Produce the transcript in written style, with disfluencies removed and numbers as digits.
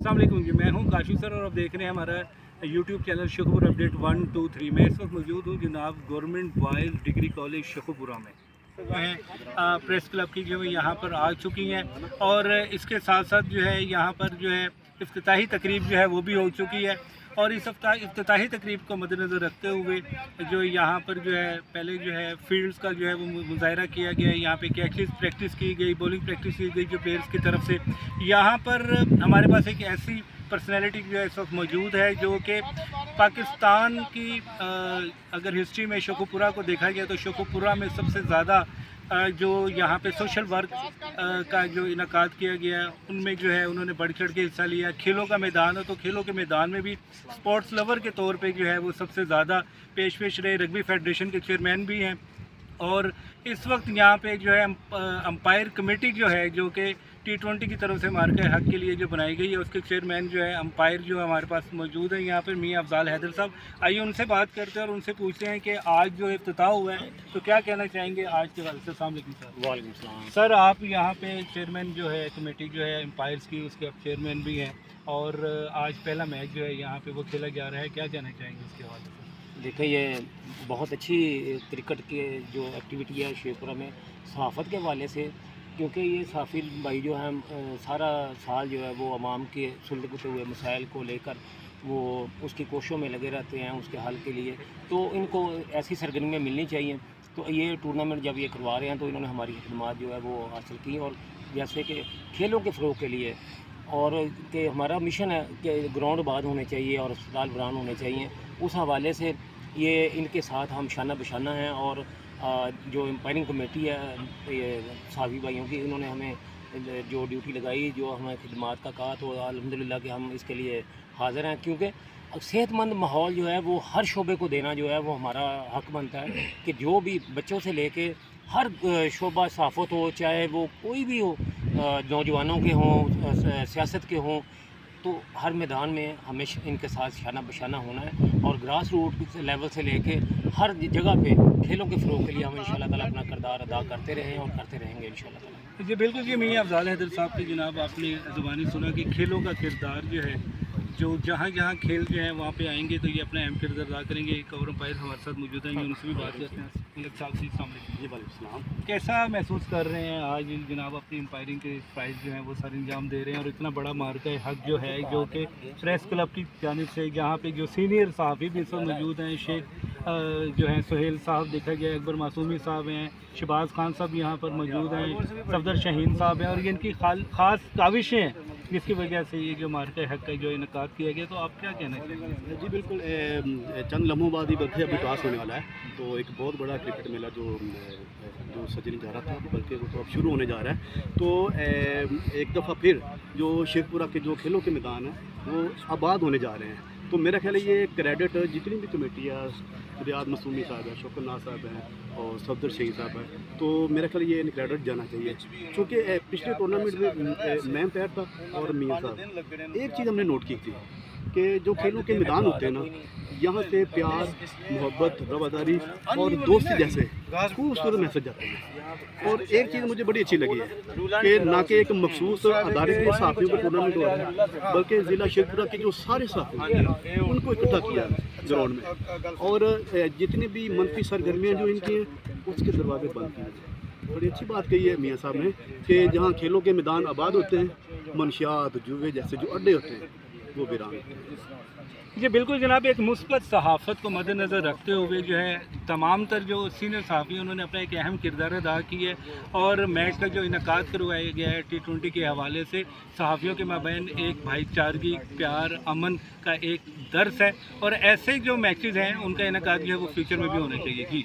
अस्सलाम वालेकुम जी, मैं हूं काशी सर और आप देख रहे हैं हमारा यूट्यूब चैनल शुखपुर अपडेट 1 2 3। मैं इस वक्त मौजूद हूं जनाब गवर्नमेंट बॉयज़ डिग्री कॉलेज शुखपुरा में। प्रेस क्लब की जो है यहाँ पर आ चुकी हैं और इसके साथ साथ जो है यहाँ पर जो है इफ्तिताही तकरीब जो है वो भी हो चुकी है। और इस इफ्तिताही तकरीब को मद्देनज़र रखते हुए जो यहाँ पर जो है पहले जो है फील्ड्स का जो है वो मुज़ाहरा किया गया है। यहाँ पे कैचेस प्रैक्टिस की गई, बॉलिंग प्रैक्टिस की गई जो प्लेयर्स की तरफ से। यहाँ पर हमारे पास एक ऐसी पर्सनैलिटी जो है इस वक्त मौजूद है जो कि पाकिस्तान की अगर हिस्ट्री में शुखपुरा को देखा गया तो शुखपुरा में सबसे ज़्यादा जो यहाँ पे सोशल वर्क का जो इनकाद किया गया है उनमें जो है उन्होंने बढ़ चढ़ के हिस्सा लिया। खेलों का मैदान हो तो खेलों के मैदान में भी स्पोर्ट्स लवर के तौर पे जो है वो सबसे ज़्यादा पेश रहे। रग्बी फेडरेशन के चेयरमैन भी हैं और इस वक्त यहाँ पे जो है अंपायर कमेटी जो है जो कि T20 की तरफ से मार्के हक के लिए जो बनाई गई है उसके चेयरमैन जो है अंपायर जो हमारे पास मौजूद है यहाँ पर मियां अफजाल हैदर साहब। आइए उनसे बात करते हैं और उनसे पूछते हैं कि आज जो इफ्तिताह हुआ है तो क्या कहना चाहेंगे आज के बारे में। अस्सलाम वालेकुम सर। वालेकुम सलाम। सर आप यहाँ पे चेयरमैन जो है कमेटी जो है अंपायर्स की उसके आप चेयरमैन भी हैं और आज पहला मैच जो है यहाँ पे वो खेला जा रहा है, क्या कहना चाहेंगे इसके हवाले से। देखिए ये बहुत अच्छी क्रिकेट की जो एक्टिविटी है शेखपुरा में सहाफ़त के हवाले से, क्योंकि ये साफ़ी भाई जो है सारा साल जो है वो अवाम के सुलझते हुए मसाइल को लेकर वो उसकी कोशिशों में लगे रहते हैं उसके हल के लिए। तो इनको ऐसी सरगर्मियाँ मिलनी चाहिए। तो ये टूर्नामेंट जब ये करवा रहे हैं तो इन्होंने हमारी खिदमत जो है वो हासिल की और जैसे कि खेलों के फ़रोग़ के लिए और कि हमारा मिशन है कि ग्राउंड आबाद होने चाहिए और अस्पताल बरान होने चाहिए, उस हवाले से ये इनके साथ हम शाना बशाना हैं। और जो एम्पायरिंग कमेटी है ये साफ़ी भाइयों की, इन्होंने हमें जो ड्यूटी लगाई, जो हमें खिदमत का कहा, तो अल्हम्दुलिल्लाह कि हम इसके लिए हाज़िर हैं। क्योंकि सेहतमंद माहौल जो है वो हर शोबे को देना जो है वो हमारा हक़ बनता है कि जो भी बच्चों से लेके हर शोबा सहाफ़त हो, चाहे वो कोई भी हो, नौजवानों के हों, सियासत के हों, तो हर मैदान में हमेशा इनके साथ शाना बशाना होना है। और ग्रास रूट लेवल से लेके हर जगह पे खेलों के फ़रोग़ के लिए हम इंशाअल्लाह ताला अपना किरदार अदा करते रहें और करते रहेंगे इंशाअल्लाह ताला। जी बिल्कुल जी, मियां अफजाल हैदर साहब की जनाब आपने ज़ुबानी सुना कि खेलों का किरदार जो है जो जहाँ जहाँ खेल जो है वहाँ पे आएंगे तो ये अपना अहम किरदार अदा करेंगे। एक और अंपायर हमारे साथ मौजूद हैं, उनसे भी बात करते हैं। साहब जी जी वालेकुम, कैसा महसूस कर रहे हैं आज जनाब अपनी अंपायरिंग के प्राइज़ जो है वो सर अंजाम दे रहे हैं और इतना बड़ा मार्का हक जो है जो कि प्रेस क्लब की जानिब से यहाँ पे जो सीनियर सहाफ़ी भी सब मौजूद हैं, शेख जो है सुहेल साहब देखा गया, अकबर मासूमी साहब हैं, शहबाज खान साहब यहाँ पर मौजूद हैं, सफदर शाहीन साहब हैं और ये इनकी ख़ास काविशें हैं जिसकी वजह से ये जो मार्का हक का जो इनकाद किया गया। तो आप क्या कहना चाहेंगे। जी बिल्कुल, चंद लम्हों बाद ही बल्कि अभी पास होने वाला है, तो एक बहुत बड़ा क्रिकेट मेला जो सजने जा रहा था बल्कि वो तो अब शुरू होने जा रहा है। तो एक दफ़ा फिर जो शेखपुरा के जो खेलों के मैदान हैं वो आबाद होने जा रहे हैं। तो मेरा ख्याल है ये क्रेडिट जितनी भी कमेटी है, रियाद मसूमी साहब है, शौकत नाज साहब हैं और सफदर शहीद साहब है, तो मेरा ख्याल ये क्रेडिट जाना चाहिए। क्योंकि पिछले टूर्नामेंट में मैं पैर था और मियां साहब, एक चीज़ हमने नोट की थी कि जो खेलों के मैदान होते हैं ना, यहाँ से प्यार, मोहब्बत, रवादारी और दोस्ती जैसे खूबसूरत मैसेज जाते हैं। और एक चीज़ मुझे बड़ी अच्छी लगी है कि ना कि एक मखसूस अदारे के साथियों का टूर्नामेंट हो रहा है बल्कि ज़िला शेखपुरा के जो सारे साथी उनको इकट्ठा किया ग्राउंड में और जितनी भी मनफी सरगर्मियाँ जो इनकी हैं उसके दरवाजे बंद किए। बड़ी अच्छी बात कही है मियाँ साहब ने कि जहाँ खेलों के मैदान आबाद होते हैं, मनशियात जुए जैसे जो अड्डे होते हैं वो वीरान होते हैं। जी बिल्कुल जनाब, एक मुस्बत सहाफ़त को मद्देनज़र रखते हुए जो है तमाम तर जो सीनियर सहाफ़ी उन्होंने अपना एक अहम किरदार अदा की है और मैच का जो इनकाद करवाया गया है T20 के हवाले से सहाफ़ियों के माबैन एक भाईचारगी, प्यार, अमन का एक दर्स है और ऐसे जो मैचेज़ हैं उनका इनकाद जो है वो फ्यूचर में भी होना चाहिए। जी।